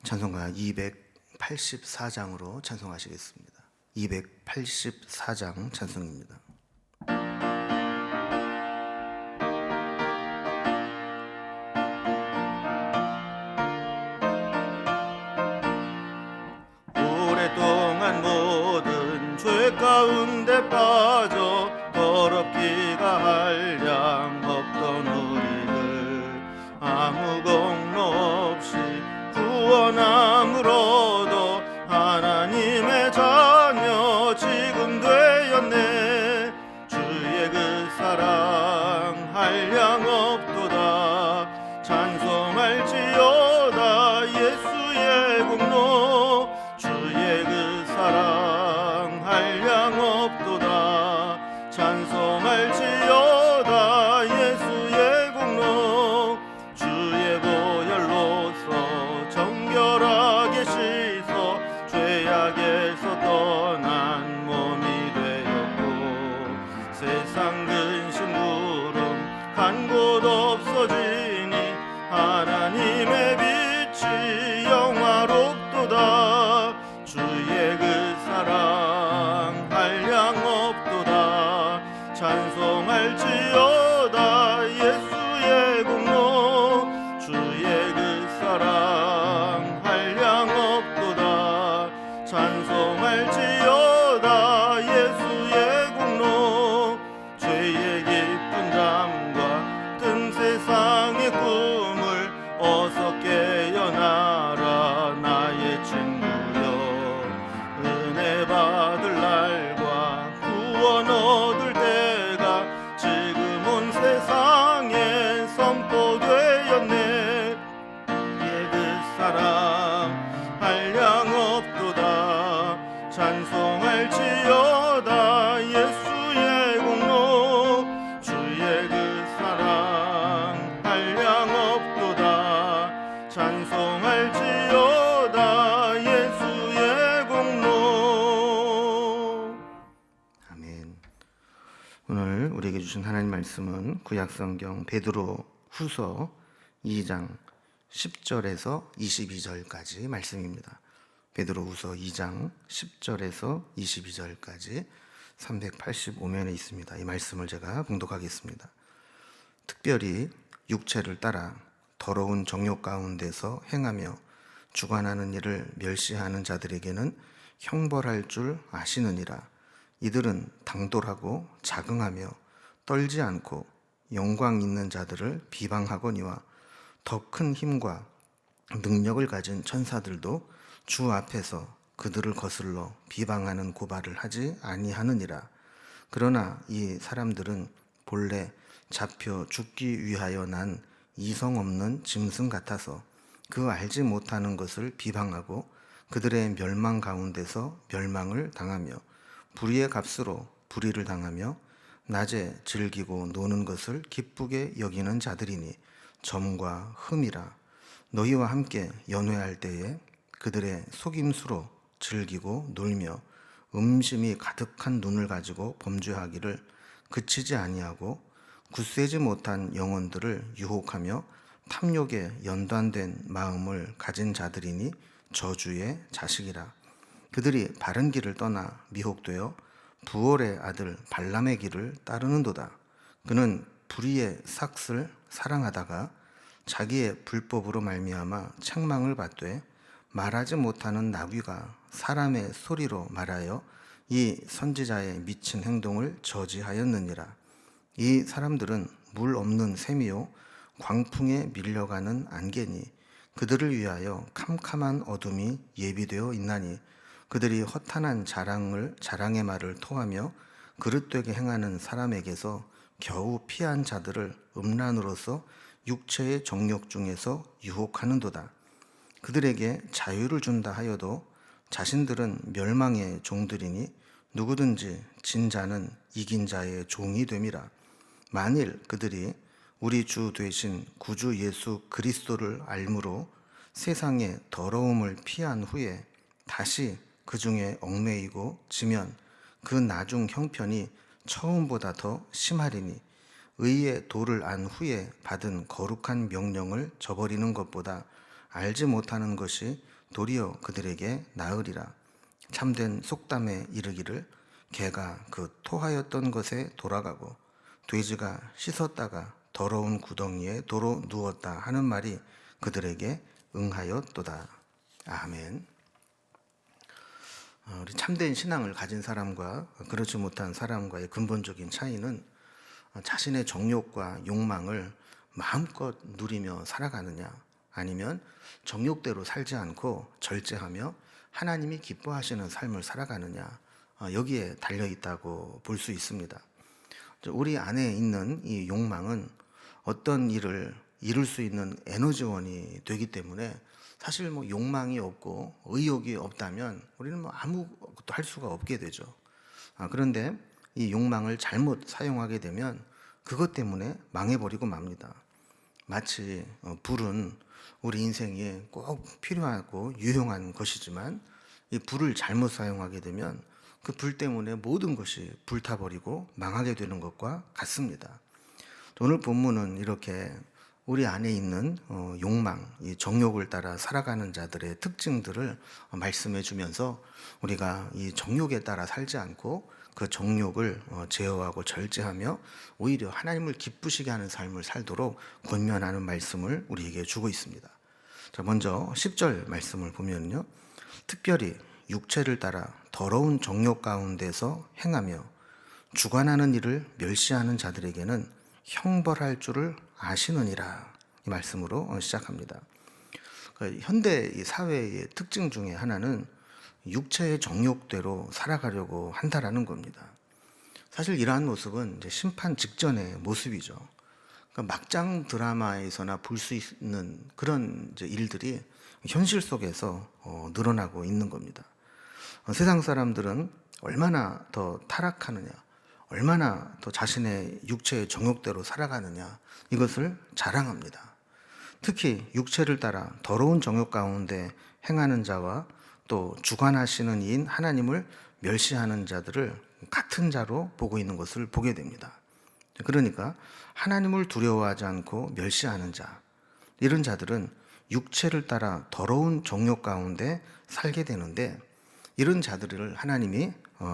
찬송가 284장으로 찬송하시겠습니다. 284장 찬송입니다. 오랫동안 모든 죄 가운데 빠져 더럽기가 한량 없던 우리를 아무 공로 없이 구원함으로도 하나님의 자녀 지금 되었네. 주의 그 사랑 한량 없도다. 찬송할지어다 예수의 공로. 주의 그 사랑 한량 없도다. 찬송할지어다 예수의 공로. 주의 보혈로서 정결하게 씻어 죄악에서 떠난 몸이 되었고 세상 근심 구름 간 곳 없어지니 하나님의 빛이 영화롭도다. 주의 그 사랑 한량 없도다. 찬송할지어다 예수의 공로. 주의 그 사랑 한량 없도다. 찬송할지어다 예수의 공로. 죄의 깊은 잠과 뜬 세상의 꿈을 어서 깨어나라 나의 친구여. 은혜 받을 날과 구원 얻을 때가 지금 온 세상에 선포되었네. 그 사랑 한량 없도다. 찬송할지어다 예수의 공로. 주의 그 사랑 한량 없도다. 찬송할지어다 예수의 공로. 아멘. 오늘 우리에게 주신 하나님 말씀은 구약성경 베드로 후서 2장 10절에서 22절까지 말씀입니다. 베드로 후서 2장 10절에서 22절까지 385면에 있습니다. 이 말씀을 제가 봉독하겠습니다. 특별히 육체를 따라 더러운 정욕 가운데서 행하며 주관하는 일을 멸시하는 자들에게는 형벌할 줄 아시느니라. 이들은 당돌하고 자긍하며 떨지 않고 영광 있는 자들을 비방하거니와 더 큰 힘과 능력을 가진 천사들도 주 앞에서 그들을 거슬러 비방하는 고발을 하지 아니하느니라. 그러나 이 사람들은 본래 잡혀 죽기 위하여 난 이성 없는 짐승 같아서 그 알지 못하는 것을 비방하고 그들의 멸망 가운데서 멸망을 당하며 불의의 값으로 불의를 당하며 낮에 즐기고 노는 것을 기쁘게 여기는 자들이니 점과 흠이라. 너희와 함께 연회할 때에 그들의 속임수로 즐기고 놀며 음심이 가득한 눈을 가지고 범죄하기를 그치지 아니하고 굳세지 못한 영혼들을 유혹하며 탐욕에 연단된 마음을 가진 자들이니 저주의 자식이라. 그들이 바른 길을 떠나 미혹되어 부올의 아들 발람의 길을 따르는도다. 그는 불의의 삭을 사랑하다가 자기의 불법으로 말미암아 책망을 받되 말하지 못하는 나귀가 사람의 소리로 말하여 이 선지자의 미친 행동을 저지하였느니라. 이 사람들은 물 없는 샘이요 광풍에 밀려가는 안개니 그들을 위하여 캄캄한 어둠이 예비되어 있나니 그들이 허탄한 자랑의 말을 토하며 그릇되게 행하는 사람에게서 겨우 피한 자들을 음란으로서 육체의 정욕 중에서 유혹하는도다. 그들에게 자유를 준다 하여도 자신들은 멸망의 종들이니 누구든지 진 자는 이긴 자의 종이 됨이라. 만일 그들이 우리 주 되신 구주 예수 그리스도를 알므로 세상의 더러움을 피한 후에 다시 그 중에 얽매이고 지면 그 나중 형편이 처음보다 더 심하리니 의의 도를 안 후에 받은 거룩한 명령을 저버리는 것보다 알지 못하는 것이 도리어 그들에게 나으리라. 참된 속담에 이르기를 개가 그 토하였던 것에 돌아가고 돼지가 씻었다가 더러운 구덩이에 도로 누웠다 하는 말이 그들에게 응하였도다. 아멘. 우리 참된 신앙을 가진 사람과 그렇지 못한 사람과의 근본적인 차이는 자신의 정욕과 욕망을 마음껏 누리며 살아가느냐, 아니면 정욕대로 살지 않고 절제하며 하나님이 기뻐하시는 삶을 살아가느냐, 여기에 달려 있다고 볼 수 있습니다. 우리 안에 있는 이 욕망은 어떤 일을 이룰 수 있는 에너지원이 되기 때문에 사실 욕망이 없고 의욕이 없다면 우리는 아무것도 할 수가 없게 되죠. 그런데 이 욕망을 잘못 사용하게 되면 그것 때문에 망해버리고 맙니다. 마치 불은 우리 인생에 꼭 필요하고 유용한 것이지만 이 불을 잘못 사용하게 되면 그 불 때문에 모든 것이 불타버리고 망하게 되는 것과 같습니다. 오늘 본문은 이렇게 우리 안에 있는 욕망, 이 정욕을 따라 살아가는 자들의 특징들을 말씀해 주면서 우리가 이 정욕에 따라 살지 않고 그 정욕을 제어하고 절제하며 오히려 하나님을 기쁘시게 하는 삶을 살도록 권면하는 말씀을 우리에게 주고 있습니다. 자, 먼저 10절 말씀을 보면요, 특별히 육체를 따라 더러운 정욕 가운데서 행하며 주관하는 일을 멸시하는 자들에게는 형벌할 줄을 아시느니라, 이 말씀으로 시작합니다. 현대 사회의 특징 중에 하나는 육체의 정욕대로 살아가려고 한다라는 겁니다. 사실 이러한 모습은 이제 심판 직전의 모습이죠. 그러니까 막장 드라마에서나 볼 수 있는 그런 이제 일들이 현실 속에서 늘어나고 있는 겁니다. 세상 사람들은 얼마나 더 타락하느냐, 얼마나 더 자신의 육체의 정욕대로 살아가느냐, 이것을 자랑합니다. 특히 육체를 따라 더러운 정욕 가운데 행하는 자와 또 주관하시는 이인 하나님을 멸시하는 자들을 같은 자로 보고 있는 것을 보게 됩니다. 그러니까 하나님을 두려워하지 않고 멸시하는 자, 이런 자들은 육체를 따라 더러운 정욕 가운데 살게 되는데, 이런 자들을 하나님이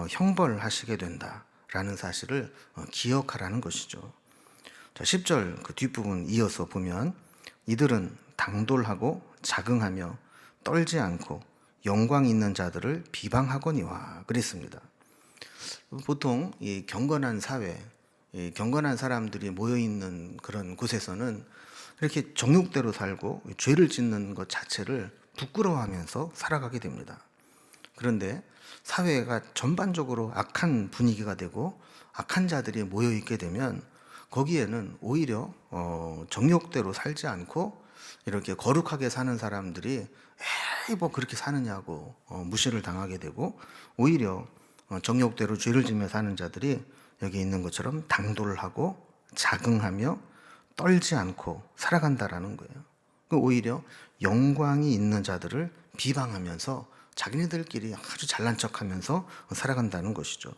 형벌하시게 된다라는 사실을 기억하라는 것이죠. 자, 10절 그 뒷부분 이어서 보면 이들은 당돌하고 자긍하며 떨지 않고 영광 있는 자들을 비방하거니와 그랬습니다. 보통 이 경건한 사회, 이 경건한 사람들이 모여 있는 그런 곳에서는 이렇게 정욕대로 살고 죄를 짓는 것 자체를 부끄러워하면서 살아가게 됩니다. 그런데 사회가 전반적으로 악한 분위기가 되고 악한 자들이 모여 있게 되면 거기에는 오히려 정욕대로 살지 않고 이렇게 거룩하게 사는 사람들이 에이 뭐 그렇게 사느냐고 무시를 당하게 되고, 오히려 정욕대로 죄를 지며 사는 자들이 여기 있는 것처럼 당돌을 하고 자긍하며 떨지 않고 살아간다라는 거예요. 오히려 영광이 있는 자들을 비방하면서 자기네들끼리 아주 잘난 척하면서 살아간다는 것이죠.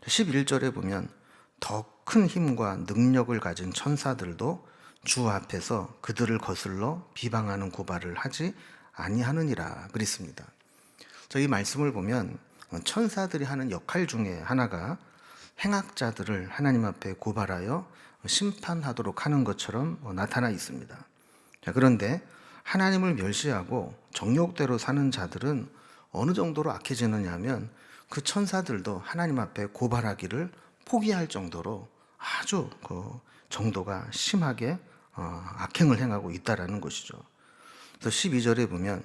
11절에 보면 더 큰 힘과 능력을 가진 천사들도 주 앞에서 그들을 거슬러 비방하는 고발을 하지 아니하느니라 그랬습니다. 이 말씀을 보면 천사들이 하는 역할 중에 하나가 행악자들을 하나님 앞에 고발하여 심판하도록 하는 것처럼 나타나 있습니다. 그런데 하나님을 멸시하고 정욕대로 사는 자들은 어느 정도로 악해지느냐 하면 그 천사들도 하나님 앞에 고발하기를 포기할 정도로 아주 그 정도가 심하게 악행을 행하고 있다라는 것이죠. 그래서 12절에 보면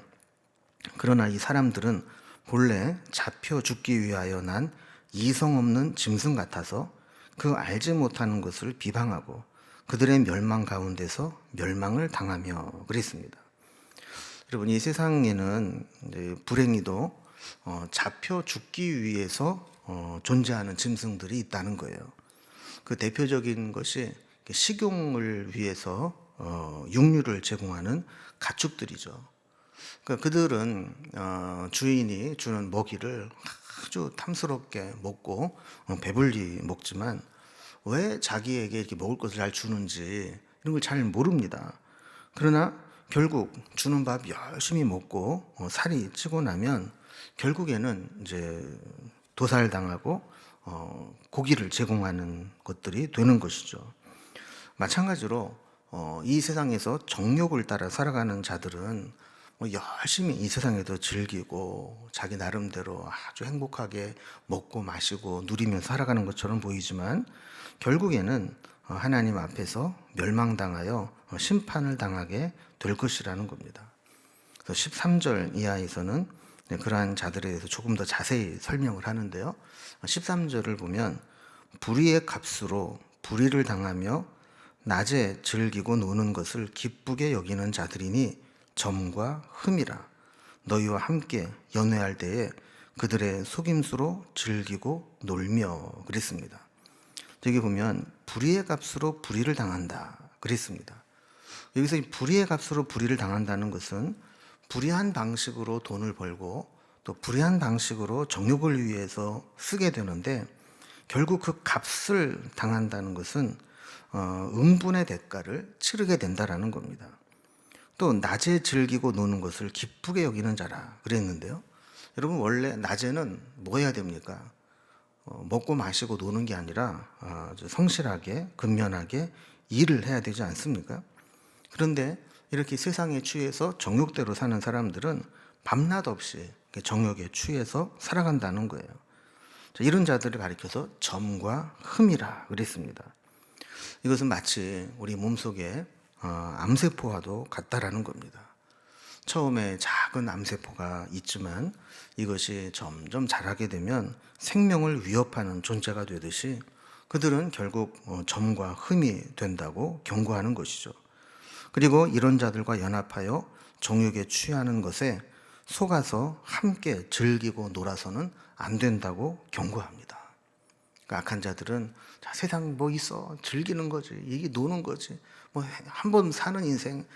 그러나 이 사람들은 본래 잡혀 죽기 위하여 난 이성 없는 짐승 같아서 그 알지 못하는 것을 비방하고 그들의 멸망 가운데서 멸망을 당하며 그랬습니다. 여러분, 이 세상에는 이제 불행히도 잡혀 죽기 위해서 존재하는 짐승들이 있다는 거예요. 그 대표적인 것이 식용을 위해서 육류를 제공하는 가축들이죠. 그러니까 그들은 주인이 주는 먹이를 아주 탐스럽게 먹고 배불리 먹지만 왜 자기에게 이렇게 먹을 것을 잘 주는지 이런 걸 잘 모릅니다. 그러나 결국 주는 밥 열심히 먹고 살이 찌고 나면 결국에는 이제 도살당하고 고기를 제공하는 것들이 되는 것이죠. 마찬가지로 이 세상에서 정욕을 따라 살아가는 자들은 열심히 이 세상에도 즐기고 자기 나름대로 아주 행복하게 먹고 마시고 누리며 살아가는 것처럼 보이지만 결국에는 하나님 앞에서 멸망당하여 심판을 당하게 될 것이라는 겁니다. 그래서 13절 이하에서는 그러한 자들에 대해서 조금 더 자세히 설명을 하는데요. 13절을 보면 불의의 값으로 불의를 당하며 낮에 즐기고 노는 것을 기쁘게 여기는 자들이니 점과 흠이라. 너희와 함께 연회할 때에 그들의 속임수로 즐기고 놀며 그랬습니다. 여기 보면 불의의 값으로 불의를 당한다 그랬습니다. 여기서 이 불의의 값으로 불의를 당한다는 것은 불의한 방식으로 돈을 벌고 또 불의한 방식으로 정욕을 위해서 쓰게 되는데 결국 그 값을 당한다는 것은 음분의 대가를 치르게 된다라는 겁니다. 또 낮에 즐기고 노는 것을 기쁘게 여기는 자라 그랬는데요. 여러분 원래 낮에는 뭐 해야 됩니까? 먹고 마시고 노는 게 아니라 아주 성실하게 근면하게 일을 해야 되지 않습니까? 그런데 이렇게 세상에 취해서 정욕대로 사는 사람들은 밤낮 없이 정욕에 취해서 살아간다는 거예요. 이런 자들을 가리켜서 점과 흠이라 그랬습니다. 이것은 마치 우리 몸속에 암세포와도 같다라는 겁니다. 처음에 작은 암세포가 있지만 이것이 점점 자라게 되면 생명을 위협하는 존재가 되듯이 그들은 결국 점과 흠이 된다고 경고하는 것이죠. 그리고 이런 자들과 연합하여 정욕에 취하는 것에 속아서 함께 즐기고 놀아서는 안 된다고 경고합니다. 그러니까 악한 자들은 자, 세상 뭐 있어 즐기는 거지 이게 노는 거지 뭐 한 번 사는 인생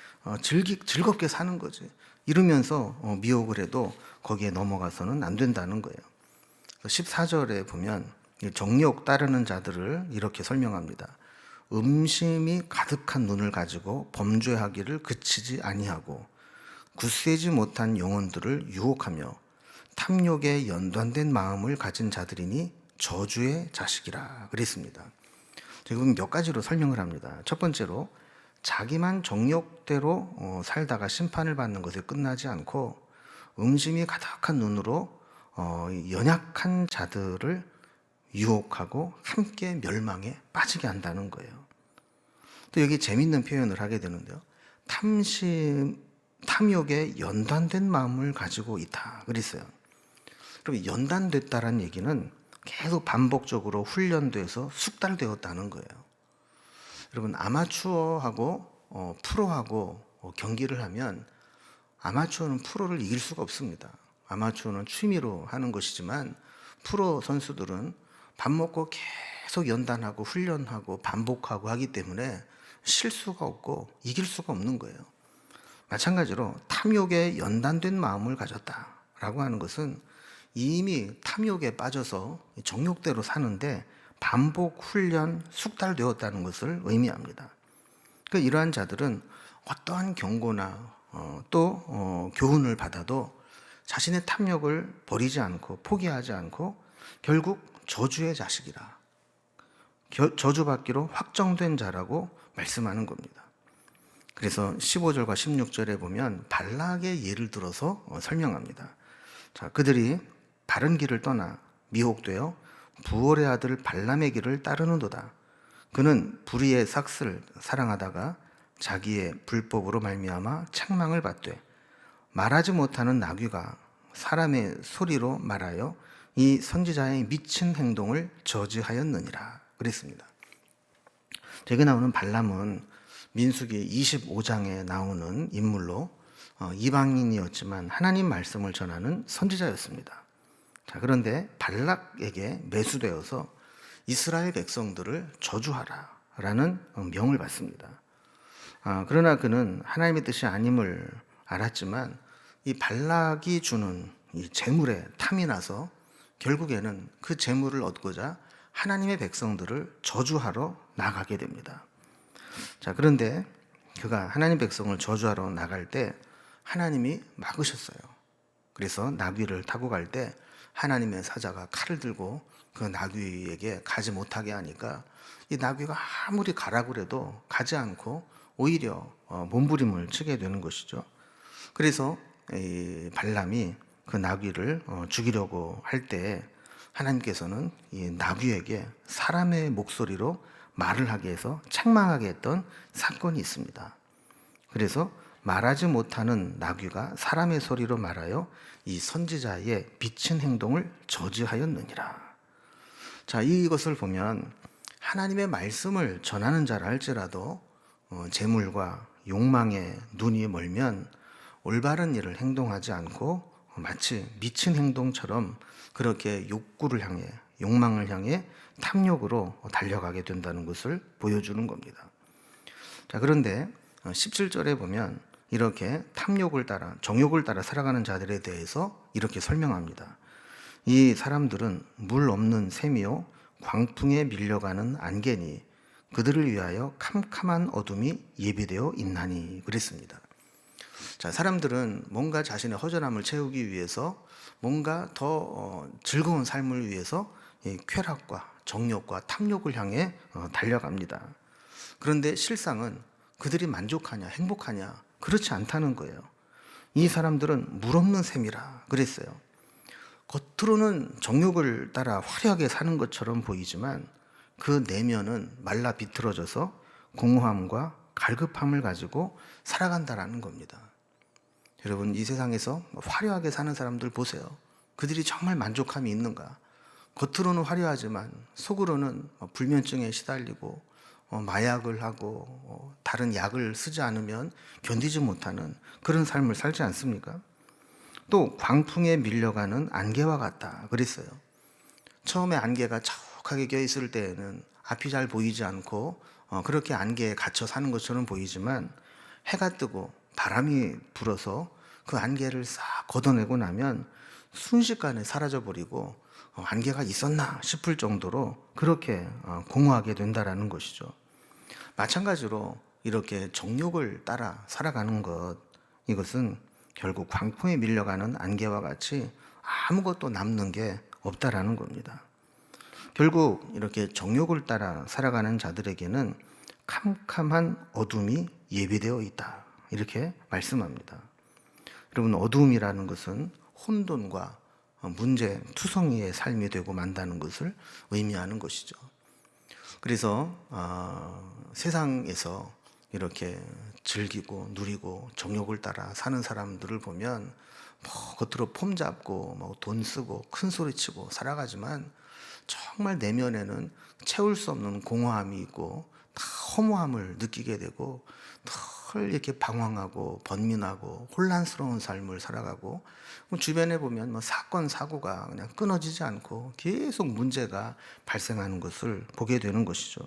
즐겁게 사는 거지 이러면서 미혹을 해도 거기에 넘어가서는 안 된다는 거예요. 14절에 보면 정욕 따르는 자들을 이렇게 설명합니다. 음심이 가득한 눈을 가지고 범죄하기를 그치지 아니하고 굳세지 못한 영혼들을 유혹하며 탐욕에 연단된 마음을 가진 자들이니 저주의 자식이라 그랬습니다. 지금 몇 가지로 설명을 합니다. 첫 번째로 자기만 정욕대로 살다가 심판을 받는 것에 끝나지 않고 음심이 가득한 눈으로 연약한 자들을 유혹하고 함께 멸망에 빠지게 한다는 거예요. 또 여기 재밌는 표현을 하게 되는데요. 탐욕에 연단된 마음을 가지고 있다 그랬어요. 그럼 연단됐다는 얘기는 계속 반복적으로 훈련돼서 숙달되었다는 거예요. 여러분 아마추어하고 프로하고 경기를 하면 아마추어는 프로를 이길 수가 없습니다. 아마추어는 취미로 하는 것이지만 프로 선수들은 밥 먹고 계속 연단하고 훈련하고 반복하고 하기 때문에 실수가 없고 이길 수가 없는 거예요. 마찬가지로 탐욕에 연단된 마음을 가졌다라고 하는 것은 이미 탐욕에 빠져서 정욕대로 사는데 반복 훈련 숙달되었다는 것을 의미합니다. 그러니까 이러한 자들은 어떠한 경고나 또 교훈을 받아도 자신의 탐욕을 버리지 않고 포기하지 않고 결국 저주의 자식이라 저주받기로 확정된 자라고 말씀하는 겁니다. 그래서 15절과 16절에 보면 발락의 예를 들어서 설명합니다. 자, 그들이 바른 길을 떠나 미혹되어 부올의 아들 발람의 길을 따르는도다. 그는 불의의 삭슬 사랑하다가 자기의 불법으로 말미암아 책망을 받되 말하지 못하는 나귀가 사람의 소리로 말하여 이 선지자의 미친 행동을 저지하였느니라 그랬습니다. 여기 나오는 발람은 민수기 25장에 나오는 인물로 이방인이었지만 하나님 말씀을 전하는 선지자였습니다. 자, 그런데 발락에게 매수되어서 이스라엘 백성들을 저주하라라는 명을 받습니다. 그러나 그는 하나님의 뜻이 아님을 알았지만 이 발락이 주는 이 재물에 탐이 나서 결국에는 그 재물을 얻고자 하나님의 백성들을 저주하러 나가게 됩니다. 자, 그런데 그가 하나님 백성을 저주하러 나갈 때 하나님이 막으셨어요. 그래서 나귀를 타고 갈 때 하나님의 사자가 칼을 들고 그 나귀에게 가지 못하게 하니까 이 나귀가 아무리 가라고 해도 가지 않고 오히려 몸부림을 치게 되는 것이죠. 그래서 이 발람이 그 나귀를 죽이려고 할 때 하나님께서는 이 나귀에게 사람의 목소리로 말을 하게 해서 책망하게 했던 사건이 있습니다. 그래서 말하지 못하는 나귀가 사람의 소리로 말하여 이 선지자의 비친 행동을 저지하였느니라. 자, 이것을 보면 하나님의 말씀을 전하는 자라 할지라도 재물과 욕망에 눈이 멀면 올바른 일을 행동하지 않고 마치 미친 행동처럼 그렇게 욕구를 향해, 욕망을 향해 탐욕으로 달려가게 된다는 것을 보여주는 겁니다. 자, 그런데 17절에 보면 이렇게 탐욕을 따라, 정욕을 따라 살아가는 자들에 대해서 이렇게 설명합니다. 이 사람들은 물 없는 샘이요 광풍에 밀려가는 안개니 그들을 위하여 캄캄한 어둠이 예비되어 있나니 그랬습니다. 자, 사람들은 뭔가 자신의 허전함을 채우기 위해서 뭔가 더 즐거운 삶을 위해서 쾌락과 정욕과 탐욕을 향해 달려갑니다. 그런데 실상은 그들이 만족하냐 행복하냐 그렇지 않다는 거예요. 이 사람들은 물 없는 셈이라 그랬어요. 겉으로는 정욕을 따라 화려하게 사는 것처럼 보이지만 그 내면은 말라 비틀어져서 공허함과 갈급함을 가지고 살아간다라는 겁니다. 여러분, 이 세상에서 화려하게 사는 사람들 보세요. 그들이 정말 만족함이 있는가? 겉으로는 화려하지만 속으로는 불면증에 시달리고 마약을 하고 다른 약을 쓰지 않으면 견디지 못하는 그런 삶을 살지 않습니까? 또 광풍에 밀려가는 안개와 같다 그랬어요. 처음에 안개가 자욱하게 껴있을 때에는 앞이 잘 보이지 않고 그렇게 안개에 갇혀 사는 것처럼 보이지만 해가 뜨고 바람이 불어서 그 안개를 싹 걷어내고 나면 순식간에 사라져버리고 안개가 있었나 싶을 정도로 그렇게 공허하게 된다라는 것이죠. 마찬가지로 이렇게 정욕을 따라 살아가는 것, 이것은 결국 광풍에 밀려가는 안개와 같이 아무것도 남는 게 없다라는 겁니다. 결국 이렇게 정욕을 따라 살아가는 자들에게는 캄캄한 어둠이 예비되어 있다 이렇게 말씀합니다. 여러분, 어둠이라는 것은 혼돈과 문제, 투성이의 삶이 되고 만다는 것을 의미하는 것이죠. 그래서 세상에서 이렇게 즐기고 누리고 정욕을 따라 사는 사람들을 보면 겉으로 폼 잡고 돈 쓰고 큰 소리 치고 살아가지만 정말 내면에는 채울 수 없는 공허함이 있고 다 허무함을 느끼게 되고 늘 이렇게 방황하고 번민하고 혼란스러운 삶을 살아가고 주변에 보면 사건 사고가 그냥 끊어지지 않고 계속 문제가 발생하는 것을 보게 되는 것이죠.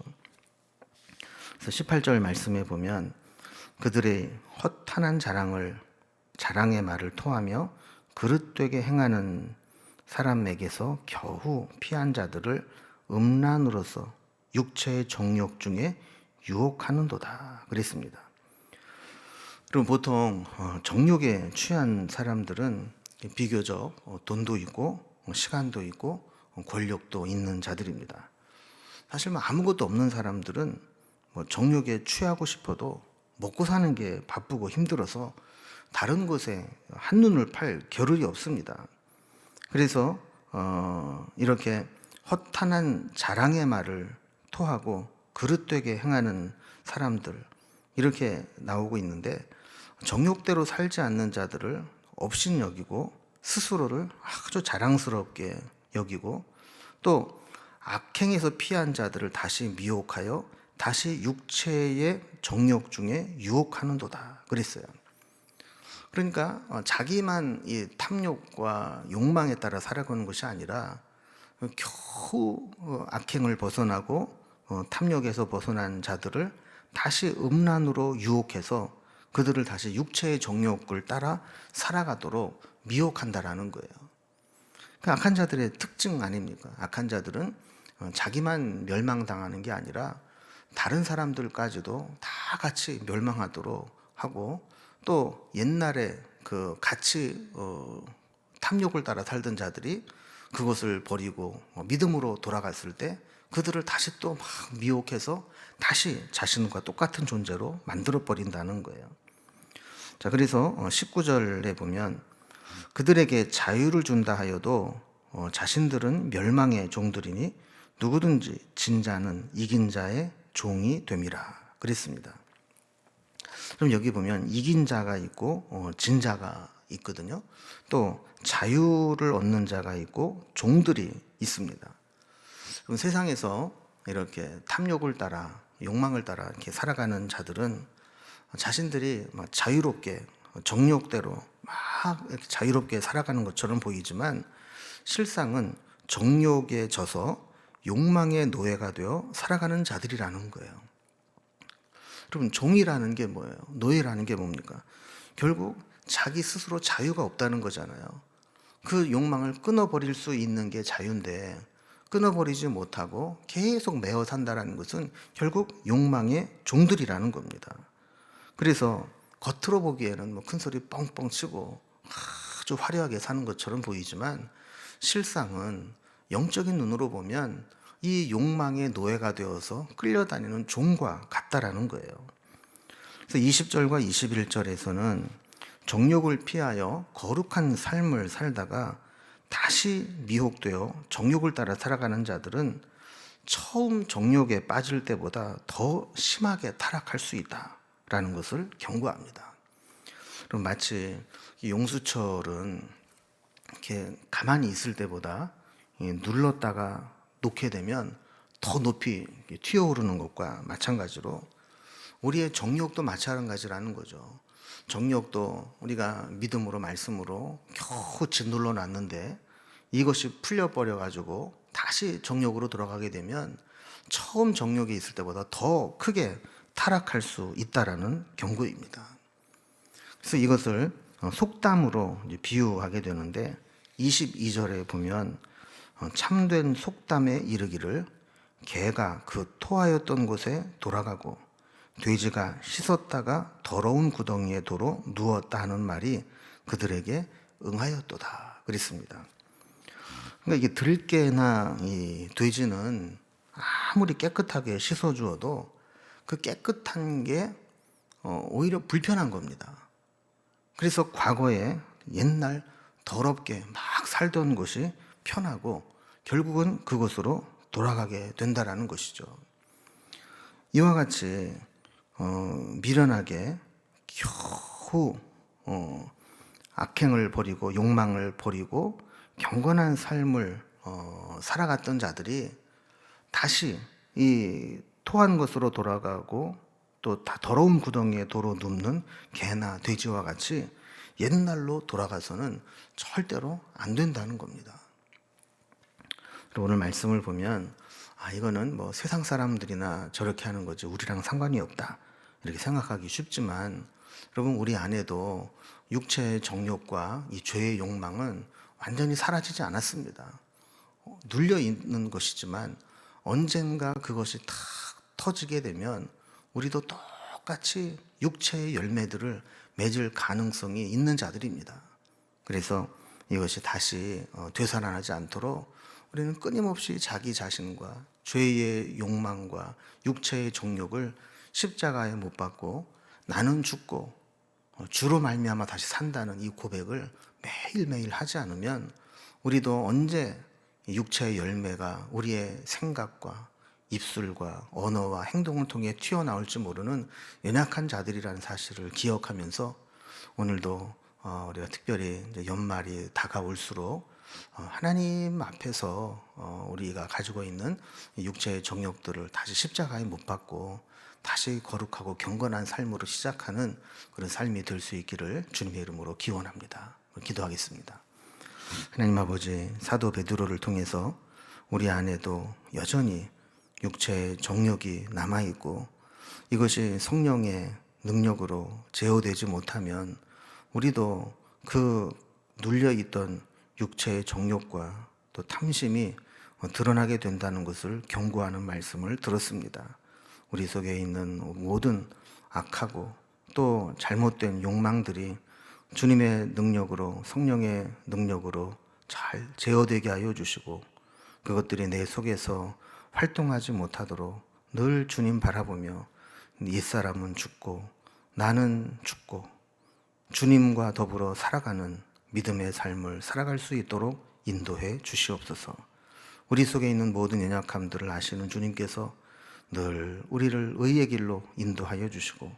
그래서 18절 말씀에 보면 그들의 허탄한 자랑의 말을 토하며 그릇되게 행하는 사람에게서 겨우 피한 자들을 음란으로서 육체의 정욕 중에 유혹하는도다 그랬습니다. 그럼 보통 정욕에 취한 사람들은 비교적 돈도 있고 시간도 있고 권력도 있는 자들입니다. 사실 아무것도 없는 사람들은 정욕에 취하고 싶어도 먹고 사는 게 바쁘고 힘들어서 다른 곳에 한눈을 팔 겨를이 없습니다. 그래서 이렇게 허탄한 자랑의 말을 토하고 그릇되게 행하는 사람들 이렇게 나오고 있는데 정욕대로 살지 않는 자들을 업신여기고 스스로를 아주 자랑스럽게 여기고 또 악행에서 피한 자들을 다시 미혹하여 다시 육체의 정욕 중에 유혹하는도다 그랬어요. 그러니까 자기만 이 탐욕과 욕망에 따라 살아가는 것이 아니라 겨우 악행을 벗어나고 탐욕에서 벗어난 자들을 다시 음란으로 유혹해서 그들을 다시 육체의 정욕을 따라 살아가도록 미혹한다라는 거예요. 그 악한 자들의 특징 아닙니까? 악한 자들은 자기만 멸망당하는 게 아니라 다른 사람들까지도 다 같이 멸망하도록 하고, 또 옛날에 그 같이 탐욕을 따라 살던 자들이 그것을 버리고 믿음으로 돌아갔을 때 그들을 다시 또 막 미혹해서 다시 자신과 똑같은 존재로 만들어 버린다는 거예요. 자, 그래서 19절에 보면 그들에게 자유를 준다 하여도 자신들은 멸망의 종들이니 누구든지 진 자는 이긴 자의 종이 됨이라 그랬습니다. 그럼 여기 보면 이긴 자가 있고 진 자가 있거든요. 또 자유를 얻는 자가 있고 종들이 있습니다. 그럼 세상에서 이렇게 탐욕을 따라 욕망을 따라 이렇게 살아가는 자들은 자신들이 막 자유롭게 정욕대로 막 이렇게 자유롭게 살아가는 것처럼 보이지만 실상은 정욕에 져서 욕망의 노예가 되어 살아가는 자들이라는 거예요. 여러분, 종이라는 게 뭐예요? 노예라는 게 뭡니까? 결국 자기 스스로 자유가 없다는 거잖아요. 그 욕망을 끊어버릴 수 있는 게 자유인데 끊어버리지 못하고 계속 매어 산다는 것은 결국 욕망의 종들이라는 겁니다. 그래서 겉으로 보기에는 뭐 큰 소리 뻥뻥 치고 아주 화려하게 사는 것처럼 보이지만 실상은 영적인 눈으로 보면 이 욕망의 노예가 되어서 끌려다니는 종과 같다라는 거예요. 그래서 20절과 21절에서는 정욕을 피하여 거룩한 삶을 살다가 다시 미혹되어 정욕을 따라 살아가는 자들은 처음 정욕에 빠질 때보다 더 심하게 타락할 수 있다라는 것을 경고합니다. 그럼 마치 용수철은 이렇게 가만히 있을 때보다 눌렀다가 놓게 되면 더 높이 튀어오르는 것과 마찬가지로 우리의 정욕도 마찬가지라는 거죠. 정욕도 우리가 믿음으로 말씀으로 겨우 짓눌러 놨는데 이것이 풀려버려 가지고 다시 정욕으로 돌아가게 되면 처음 정욕에 있을 때보다 더 크게 타락할 수 있다라는 경고입니다. 그래서 이것을 속담으로 비유하게 되는데 22절에 보면 참된 속담에 이르기를 개가 그 토하였던 곳에 돌아가고 돼지가 씻었다가 더러운 구덩이에 도로 누웠다 하는 말이 그들에게 응하였도다 그랬습니다. 그러니까 이게 들깨나 이 돼지는 아무리 깨끗하게 씻어주어도 그 깨끗한 게 오히려 불편한 겁니다. 그래서 과거에 옛날 더럽게 막 살던 곳이 편하고 결국은 그곳으로 돌아가게 된다라는 것이죠. 이와 같이 미련하게 겨우 악행을 버리고 욕망을 버리고 경건한 삶을 살아갔던 자들이 다시 이 토한 것으로 돌아가고 또 다 더러운 구덩이에 도로 눕는 개나 돼지와 같이 옛날로 돌아가서는 절대로 안 된다는 겁니다. 오늘 말씀을 보면 이거는 뭐 세상 사람들이나 저렇게 하는 거지 우리랑 상관이 없다 이렇게 생각하기 쉽지만 여러분, 우리 안에도 육체의 정욕과 이 죄의 욕망은 완전히 사라지지 않았습니다. 눌려 있는 것이지만 언젠가 그것이 탁 터지게 되면 우리도 똑같이 육체의 열매들을 맺을 가능성이 있는 자들입니다. 그래서 이것이 다시 되살아나지 않도록 우리는 끊임없이 자기 자신과 죄의 욕망과 육체의 정욕을 십자가에 못 박고 나는 죽고 주로 말미암아 다시 산다는 이 고백을 매일매일 하지 않으면 우리도 언제 육체의 열매가 우리의 생각과 입술과 언어와 행동을 통해 튀어나올지 모르는 연약한 자들이라는 사실을 기억하면서 오늘도 우리가 특별히 이제 연말이 다가올수록 하나님 앞에서 우리가 가지고 있는 육체의 정욕들을 다시 십자가에 못 박고 다시 거룩하고 경건한 삶으로 시작하는 그런 삶이 될 수 있기를 주님의 이름으로 기원합니다. 기도하겠습니다. 하나님 아버지, 사도 베드로를 통해서 우리 안에도 여전히 육체의 정욕이 남아있고 이것이 성령의 능력으로 제어되지 못하면 우리도 그 눌려있던 육체의 정욕과 또 탐심이 드러나게 된다는 것을 경고하는 말씀을 들었습니다. 우리 속에 있는 모든 악하고 또 잘못된 욕망들이 주님의 능력으로, 성령의 능력으로 잘 제어되게 하여 주시고, 그것들이 내 속에서 활동하지 못하도록 늘 주님 바라보며 옛사람은 죽고 나는 죽고 주님과 더불어 살아가는 믿음의 삶을 살아갈 수 있도록 인도해 주시옵소서. 우리 속에 있는 모든 연약함들을 아시는 주님께서 늘 우리를 의의 길로 인도하여 주시고,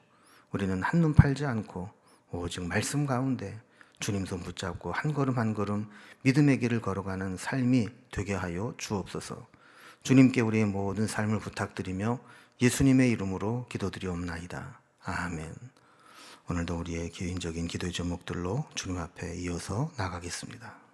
우리는 한눈 팔지 않고 오직 말씀 가운데 주님 손 붙잡고 한 걸음 한 걸음 믿음의 길을 걸어가는 삶이 되게 하여 주옵소서. 주님께 우리의 모든 삶을 부탁드리며 예수님의 이름으로 기도드리옵나이다. 아멘. 오늘도 우리의 개인적인 기도의 제목들로 주님 앞에 이어서 나가겠습니다.